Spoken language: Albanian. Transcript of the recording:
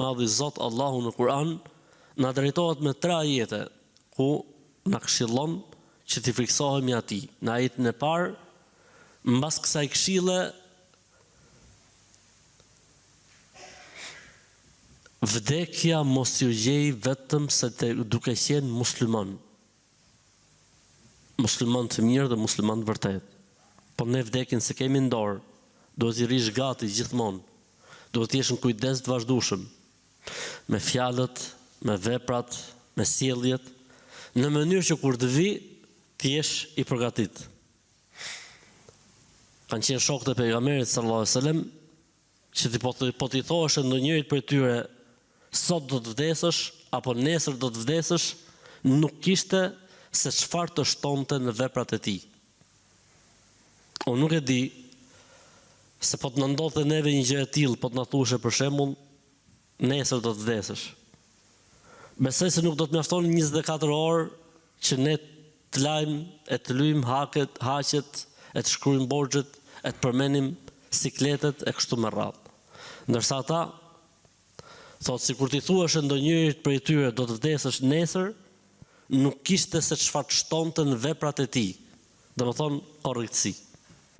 Madhi Zot Allahu në Kur'an na drejtohet me 3 ajete ku na këshillon që t'i friksohemi atij. Në ajetin e parë, mbas kësaj këshille vdekja mos ju gjej vetëm se duke qenë musliman. Musliman të mirë dhe musliman të vërtet. Po ne vdekin se kemi në dorë, duhet t'i rish gati gjithmonë. Duhet t'jesh në kujdes të vazhdueshëm me fjalët, me veprat, me sjelljet, në mënyrë që kur të vi, t'jesh i përgatit. Kanë qenë shokët e pejgamberit sallallahu alajhi wasallam që po t'i thoshë ndonjërit prej tyre sot do të vdesësh apo nesër do të vdesësh, nuk kishte se çfarë të shtonte në veprat e tij. Unë nuk e di se po të na ndodhte neve një gjë e tillë, po të na thoshe për shembull nesër do të vdesësh. Besoj se nuk do të mjaftonin 24 orë që ne të lajmë, e të lyjmë haqet, e të shkruajmë borxhet, e të përmenim sikletet e kështu me radhë. Ndërsa ata thotë sikur ti thuash ndonjërit prej tyre do të vdesësh nesër, nuk kishte se çfarë shtonte në veprat e tij. Domethënë korrektësi.